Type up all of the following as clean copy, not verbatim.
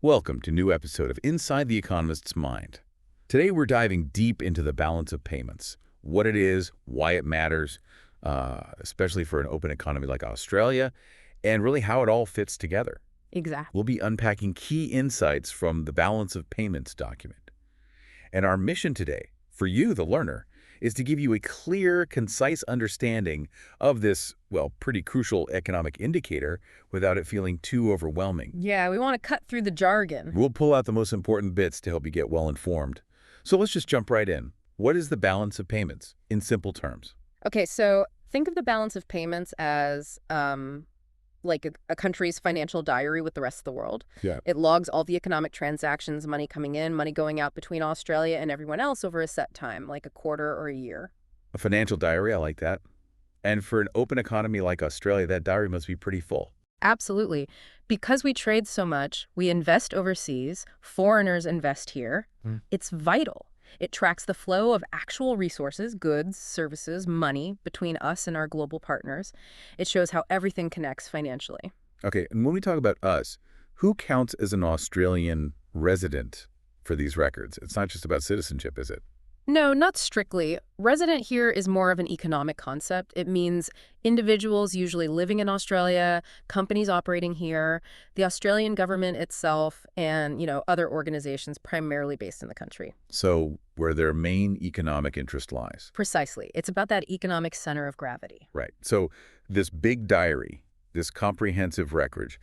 Welcome to a new episode of Inside the Economist's Mind. Today we're diving deep into the balance of payments, what it is, why it matters, especially for an open economy like Australia, and really how it all fits together. Exactly. We'll be unpacking key insights from the Balance of Payments document. And our mission today, for you, the learner, is to give you a clear, concise understanding of this, well, pretty crucial economic indicator without it feeling too overwhelming. Yeah, we want to cut through the jargon. We'll pull out the most important bits to help you get well informed. So let's just jump right in. What is the balance of payments in simple terms? Okay, so think of the balance of payments as like a country's financial diary with the rest of the world. Yeah. It logs all the economic transactions, money coming in, money going out between Australia and everyone else over a set time, like a quarter or a year. A financial diary, I like that. And for an open economy like Australia, that diary must be pretty full. Absolutely. Because we trade so much, we invest overseas, foreigners invest here. It's vital. It tracks the flow of actual resources, goods, services, money between us and our global partners. It shows how everything connects financially. Okay, and when we talk about us, who counts as an Australian resident for these records? It's not just about citizenship, is it? No, not strictly. Resident here is more of an economic concept. It means individuals usually living in Australia, companies operating here, the Australian government itself, and, other organizations primarily based in the country. So where their main economic interest lies. Precisely. It's about that economic center of gravity. Right. So this big diary, this comprehensive record,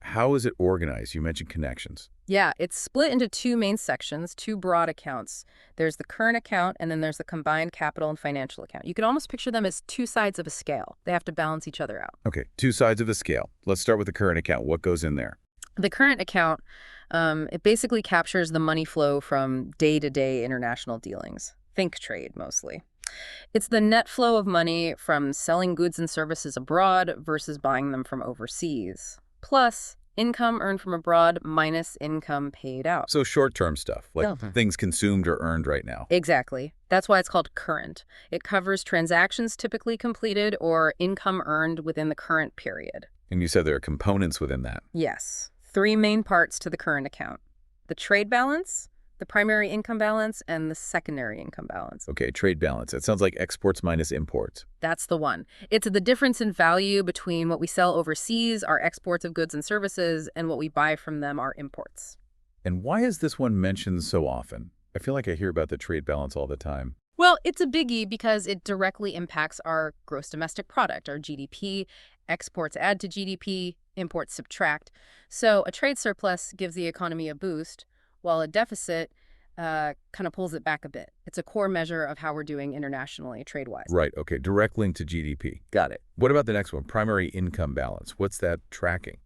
how is it organized? You mentioned connections. Yeah, it's split into two main sections, two broad accounts. There's the current account, and then there's the combined capital and financial account. You could almost picture them as two sides of a scale. They have to balance each other out. Okay, two sides of a scale. Let's start with the current account. What goes in there? The current account, it basically captures the money flow from day-to-day international dealings. Think trade, mostly. It's the net flow of money from selling goods and services abroad versus buying them from overseas. Plus, income earned from abroad minus income paid out. So short-term stuff, like things consumed or earned right now. Exactly. That's why it's called current. It covers transactions typically completed or income earned within the current period. And you said there are components within that. Yes. Three main parts to the current account: the trade balance, the primary income balance, and the secondary income balance. Okay, trade balance. That sounds like exports minus imports. That's the one. It's the difference in value between what we sell overseas, our exports of goods and services, and what we buy from them, our imports. And why is this one mentioned so often? I feel like I hear about the trade balance all the time. Well, it's a biggie because it directly impacts our gross domestic product, our GDP. Exports add to GDP, imports subtract. So a trade surplus gives the economy a boost, while a deficit kind of pulls it back a bit. It's a core measure of how we're doing internationally, trade-wise. Right, okay, direct link to GDP. Got it. What about the next one, primary income balance? What's that tracking?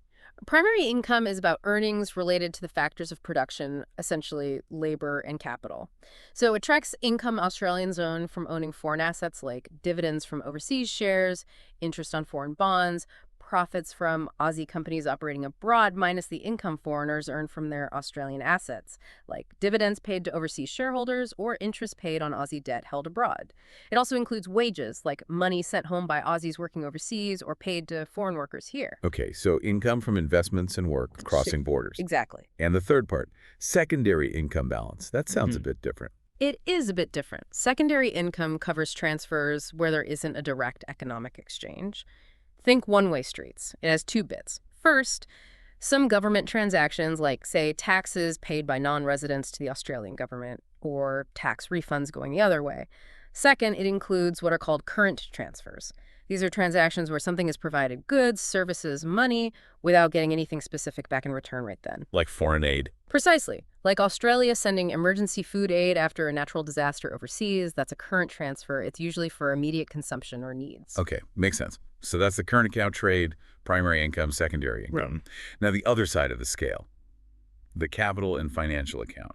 Primary income is about earnings related to the factors of production, essentially labor and capital. So it tracks income Australians earn from owning foreign assets like dividends from overseas shares, interest on foreign bonds, profits from Aussie companies operating abroad minus the income foreigners earn from their Australian assets, like dividends paid to overseas shareholders or interest paid on Aussie debt held abroad. It also includes wages, like money sent home by Aussies working overseas or paid to foreign workers here. Okay, so income from investments and work crossing borders. Exactly. And the third part, secondary income balance. That sounds a bit different. It is a bit different. Secondary income covers transfers where there isn't a direct economic exchange. Think one-way streets. It has two bits. First, some government transactions like, say, taxes paid by non-residents to the Australian government or tax refunds going the other way. Second, it includes what are called current transfers. These are transactions where something is provided goods, services, money without getting anything specific back in return right then. Like foreign aid. Precisely. Like Australia sending emergency food aid after a natural disaster overseas, that's a current transfer. It's usually for immediate consumption or needs. Okay, makes sense. So that's the current account trade, primary income, secondary income. Right. Now the other side of the scale, the capital and financial account.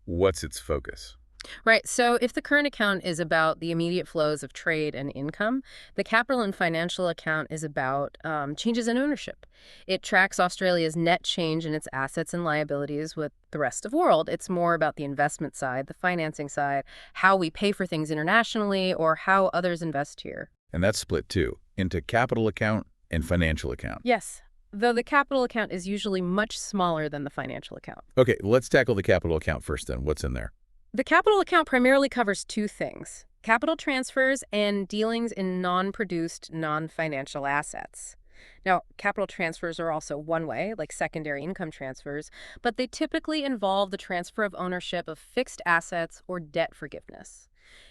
What's its focus? Right. So if the current account is about the immediate flows of trade and income, the capital and financial account is about changes in ownership. It tracks Australia's net change in its assets and liabilities with the rest of the world. It's more about the investment side, the financing side, how we pay for things internationally, or how others invest here. And that's split too, into capital account and financial account. Yes. though the capital account is usually much smaller than the financial account. Okay, let's tackle the capital account first then. What's in there? The capital account primarily covers two things: capital transfers and dealings in non-produced, non-financial assets. Now, capital transfers are also one way, like secondary income transfers, but they typically involve the transfer of ownership of fixed assets or debt forgiveness.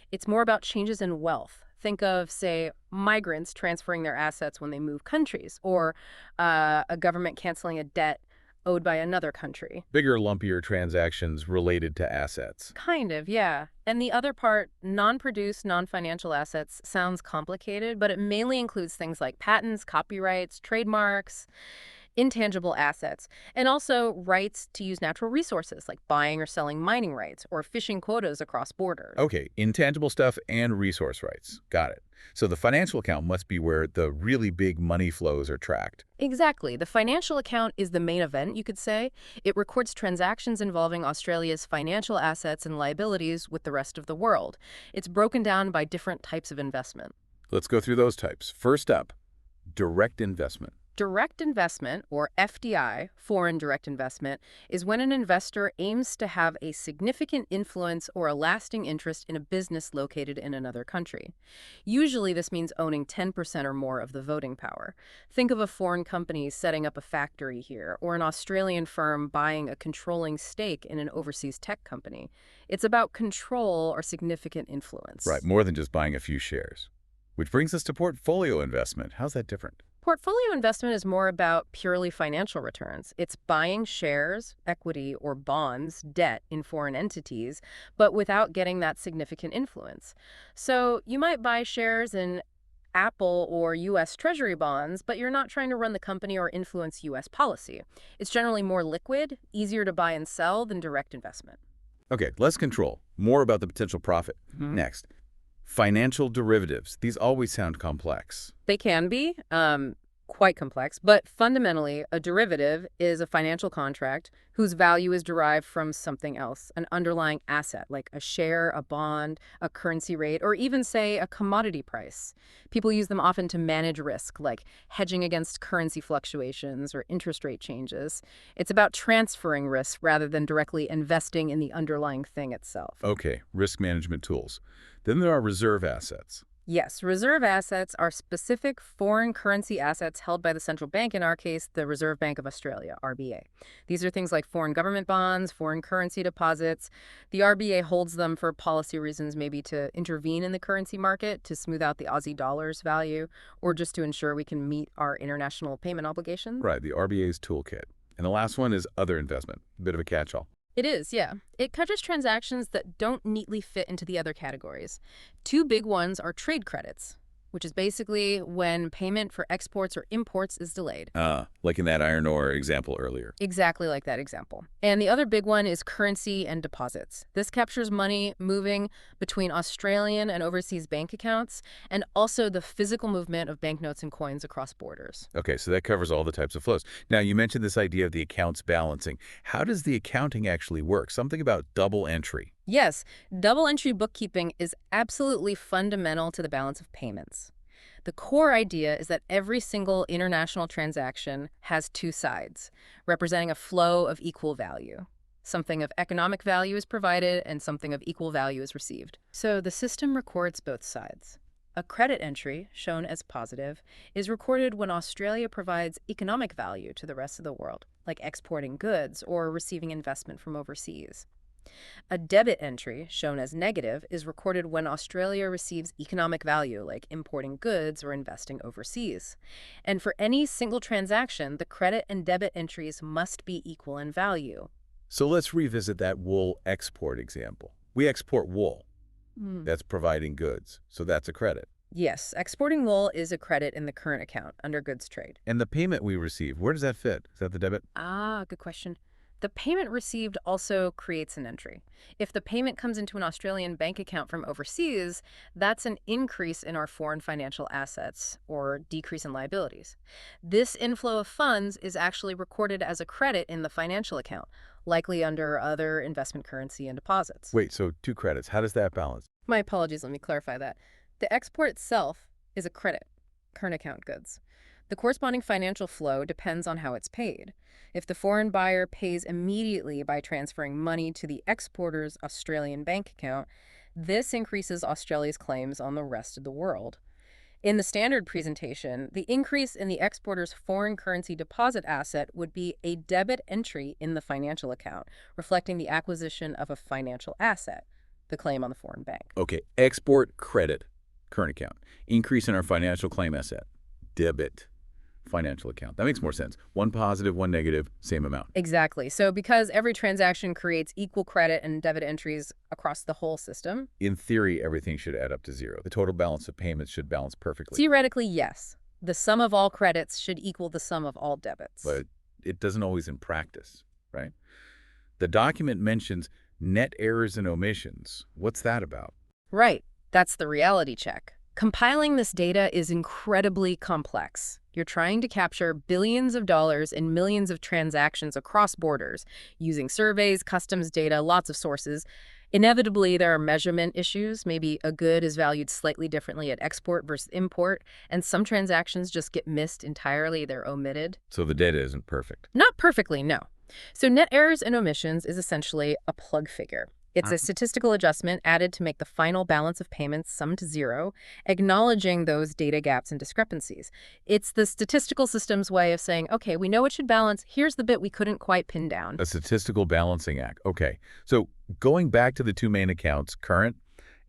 It's more about changes in wealth. Think of, say, migrants transferring their assets when they move countries, or a government canceling a debt owed by another country. Bigger, lumpier transactions related to assets. Kind of, yeah. And the other part, non-produced, non-financial assets, sounds complicated, but it mainly includes things like patents, copyrights, trademarks, intangible assets, and also rights to use natural resources like buying or selling mining rights or fishing quotas across borders. Okay, intangible stuff and resource rights. Got it. So the financial account must be where the really big money flows are tracked. Exactly. The financial account is the main event, you could say. It records transactions involving Australia's financial assets and liabilities with the rest of the world. It's broken down by different types of investment. Let's go through those types. First up, direct investment. Direct investment, or FDI, foreign direct investment, is when an investor aims to have a significant influence or a lasting interest in a business located in another country. Usually this means owning 10% or more of the voting power. Think of a foreign company setting up a factory here, or an Australian firm buying a controlling stake in an overseas tech company. It's about control or significant influence. Right, more than just buying a few shares. Which brings us to portfolio investment. How's that different? Portfolio investment is more about purely financial returns. It's buying shares, equity, or bonds, debt in foreign entities, but without getting that significant influence. So you might buy shares in Apple or U.S. Treasury bonds, but you're not trying to run the company or influence U.S. policy. It's generally more liquid, easier to buy and sell than direct investment. Okay, less control, more about the potential profit. Next, financial derivatives. These always sound complex. They can be quite complex, but fundamentally, a derivative is a financial contract whose value is derived from something else, an underlying asset, like a share, a bond, a currency rate, or even, say, a commodity price. People use them often to manage risk, like hedging against currency fluctuations or interest rate changes. It's about transferring risk rather than directly investing in the underlying thing itself. Okay, risk management tools. Then there are reserve assets. Yes, reserve assets are specific foreign currency assets held by the central bank, in our case, the Reserve Bank of Australia, RBA. These are things like foreign government bonds, foreign currency deposits. The RBA holds them for policy reasons, maybe to intervene in the currency market, to smooth out the Aussie dollar's value, or just to ensure we can meet our international payment obligations. Right, the RBA's toolkit. And the last one is other investment, a bit of a catch-all. It is, yeah. It covers transactions that don't neatly fit into the other categories. Two big ones are trade credits, which is basically when payment for exports or imports is delayed. Like in that iron ore example earlier. Exactly like that example. And the other big one is currency and deposits. This captures money moving between Australian and overseas bank accounts, and also the physical movement of banknotes and coins across borders. Okay, so that covers all the types of flows. Now, you mentioned this idea of the accounts balancing. How does the accounting actually work? Something about double entry. Yes, double entry bookkeeping is absolutely fundamental to the balance of payments. The core idea is that every single international transaction has two sides, representing a flow of equal value. Something of economic value is provided and something of equal value is received. So the system records both sides. A credit entry, shown as positive, is recorded when Australia provides economic value to the rest of the world, like exporting goods or receiving investment from overseas. A debit entry, shown as negative, is recorded when Australia receives economic value, like importing goods or investing overseas. And for any single transaction, the credit and debit entries must be equal in value. So let's revisit that wool export example. We export wool. That's providing goods, so that's a credit. Yes, exporting wool is a credit in the current account under goods trade. And the payment we receive, where does that fit? Is that the debit? Good question. The payment received also creates an entry. If the payment comes into an Australian bank account from overseas, that's an increase in our foreign financial assets or decrease in liabilities. This inflow of funds is actually recorded as a credit in the financial account, likely under other investment currency and deposits. Wait, so two credits. How does that balance? My apologies, let me clarify that. The export itself is a credit, current account goods. The corresponding financial flow depends on how it's paid. If the foreign buyer pays immediately by transferring money to the exporter's Australian bank account, this increases Australia's claims on the rest of the world. In the standard presentation, the increase in the exporter's foreign currency deposit asset would be a debit entry in the financial account, reflecting the acquisition of a financial asset, the claim on the foreign bank. Okay, export credit, current account. Increase in our financial claim asset, debit, financial account. That makes more sense. One positive, one negative, same amount. Exactly. So because every transaction creates equal credit and debit entries across the whole system, In theory, everything should add up to zero. The total balance of payments should balance perfectly. theoretically, yes. The sum of all credits should equal the sum of all debits. But it doesn't always in practice, right? The document mentions net errors and omissions. What's that about? Right. That's the reality check. Compiling this data is incredibly complex. You're trying to capture billions of dollars in millions of transactions across borders, using surveys, customs data, lots of sources. Inevitably, there are measurement issues. Maybe a good is valued slightly differently at export versus import, and some transactions just get missed entirely. They're omitted. So the data isn't perfect. Not perfectly, no. So net errors and omissions is essentially a plug figure. It's a statistical adjustment added to make the final balance of payments sum to zero, acknowledging those data gaps and discrepancies. It's the statistical system's way of saying, okay, we know it should balance. Here's the bit we couldn't quite pin down. A statistical balancing act. Okay. So going back to the two main accounts, current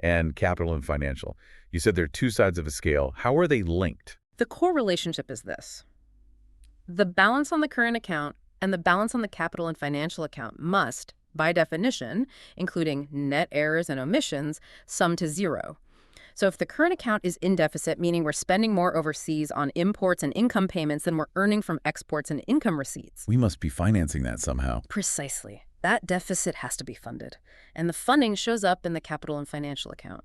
and capital and financial, you said there are two sides of a scale. How are they linked? The core relationship is this. The balance on the current account and the balance on the capital and financial account must, by definition, including net errors and omissions, sum to zero. So if the current account is in deficit, meaning we're spending more overseas on imports and income payments than we're earning from exports and income receipts. We must be financing that somehow. Precisely. That deficit has to be funded. And the funding shows up in the capital and financial account.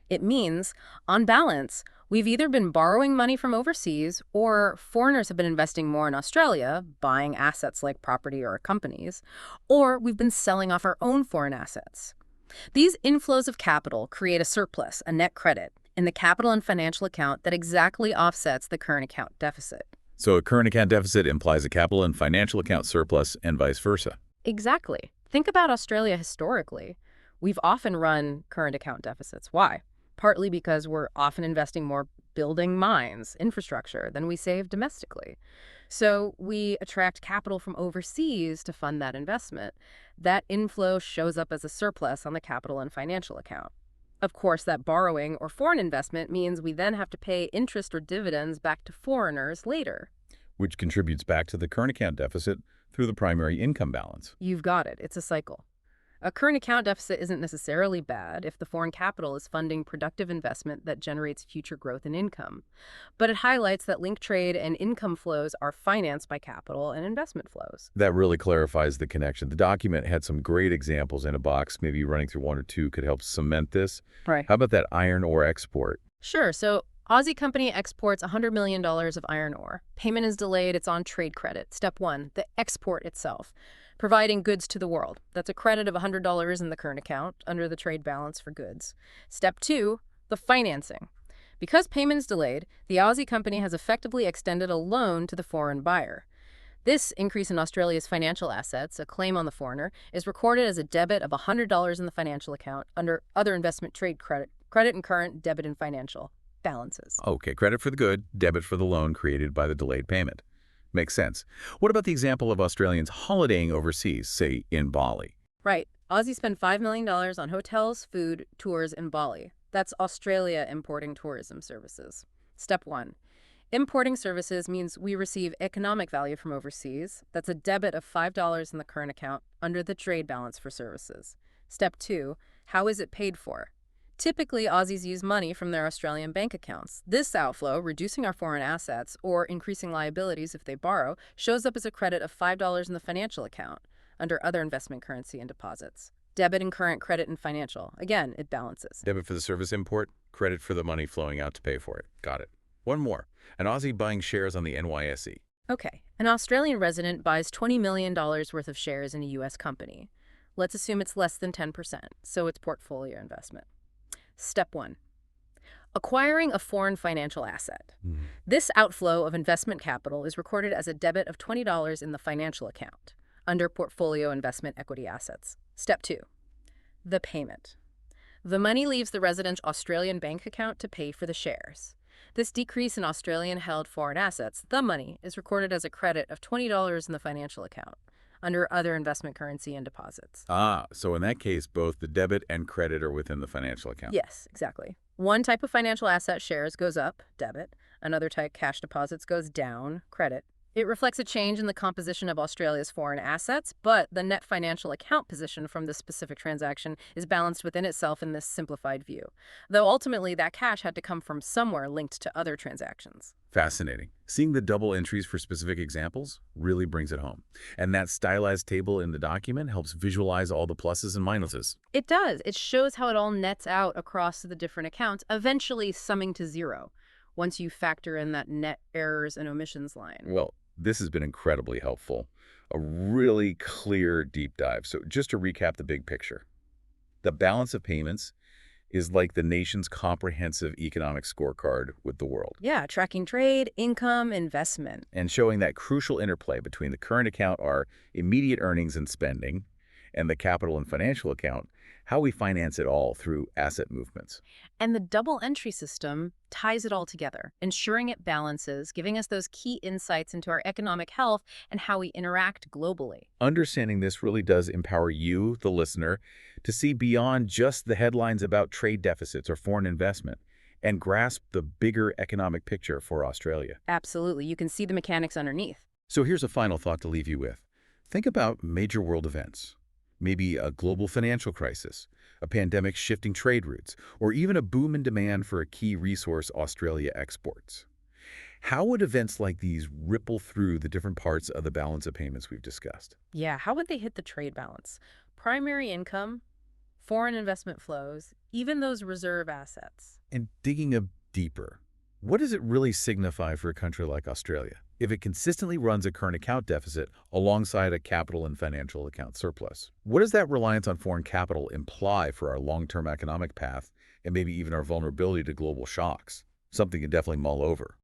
It means, on balance, we've either been borrowing money from overseas or foreigners have been investing more in Australia, buying assets like property or companies, or we've been selling off our own foreign assets. These inflows of capital create a surplus, a net credit, in the capital and financial account that exactly offsets the current account deficit. So a current account deficit implies a capital and financial account surplus and vice versa. Exactly. Think about Australia historically. We've often run current account deficits. Why? Partly because we're often investing more building mines, infrastructure, than we save domestically. So we attract capital from overseas to fund that investment. That inflow shows up as a surplus on the capital and financial account. Of course, that borrowing or foreign investment means we then have to pay interest or dividends back to foreigners later. Which contributes back to the current account deficit through the primary income balance. You've got it. It's a cycle. A current account deficit isn't necessarily bad if the foreign capital is funding productive investment that generates future growth and income. But it highlights that link trade and income flows are financed by capital and investment flows. That really clarifies the connection. The document had some great examples in a box. Maybe running through one or two could help cement this. Right. How about that iron ore export? Sure. So Aussie company exports $100 million of iron ore. Payment is delayed. It's on trade credit. Step one, the export itself. Providing goods to the world. That's a credit of $100 in the current account under the trade balance for goods. Step two, the financing. Because payment is delayed, the Aussie company has effectively extended a loan to the foreign buyer. This increase in Australia's financial assets, a claim on the foreigner, is recorded as a debit of $100 in the financial account under other investment trade credit and current, debit and financial balances. Okay, credit for the good, debit for the loan created by the delayed payment. Makes sense. What about the example of Australians holidaying overseas, say in Bali? Right. Aussie spend $5 million on hotels, food, tours in Bali. That's Australia importing tourism services. Step one. Importing services means we receive economic value from overseas. That's a debit of $5 in the current account under the trade balance for services. Step two. How is it paid for? Typically, Aussies use money from their Australian bank accounts. This outflow, reducing our foreign assets or increasing liabilities if they borrow, shows up as a credit of $5 in the financial account under other investment currency and deposits. Debit and current, credit and financial. Again, it balances. Debit for the service import, credit for the money flowing out to pay for it. Got it. One more. An Aussie buying shares on the NYSE. Okay. An Australian resident buys $20 million worth of shares in a U.S. company. Let's assume it's less than 10%, so it's portfolio investment. Step one. Acquiring a foreign financial asset. Hmm. This outflow of investment capital is recorded as a debit of $20 in the financial account under portfolio investment equity assets. Step 2. The payment. The money leaves the resident's Australian bank account to pay for the shares. This decrease in Australian-held foreign assets, the money, is recorded as a credit of $20 in the financial account under other investment currency and deposits. Ah, so in that case, both the debit and credit are within the financial account. Yes, exactly. One type of financial asset, shares, goes up, debit. Another type, cash deposits, goes down, credit. It reflects a change in the composition of Australia's foreign assets, but the net financial account position from this specific transaction is balanced within itself in this simplified view, though ultimately that cash had to come from somewhere linked to other transactions. Fascinating. Seeing the double entries for specific examples really brings it home. And that stylized table in the document helps visualize all the pluses and minuses. It does. It shows how it all nets out across the different accounts, eventually summing to zero once you factor in that net errors and omissions line. Well, this has been incredibly helpful. A really clear deep dive. So just to recap the big picture, the balance of payments is like the nation's comprehensive economic scorecard with the world, Yeah, tracking trade, income, investment. and showing that crucial interplay between the current account, our immediate earnings and spending, and the capital and financial account, how we finance it all through asset movements. And the double entry system ties it all together, ensuring it balances, giving us those key insights into our economic health and how we interact globally. Understanding this really does empower you, the listener, to see beyond just the headlines about trade deficits or foreign investment and grasp the bigger economic picture for Australia. Absolutely. You can see the mechanics underneath. So here's a final thought to leave you with. Think about major world events. Maybe a global financial crisis, a pandemic shifting trade routes, or even a boom in demand for a key resource Australia exports. How would events like these ripple through the different parts of the balance of payments we've discussed? Yeah, how would they hit the trade balance? Primary income, foreign investment flows, even those reserve assets. And digging a deeper, what does it really signify for a country like Australia if it consistently runs a current account deficit alongside a capital and financial account surplus? What does that reliance on foreign capital imply for our long-term economic path and maybe even our vulnerability to global shocks? Something to definitely mull over.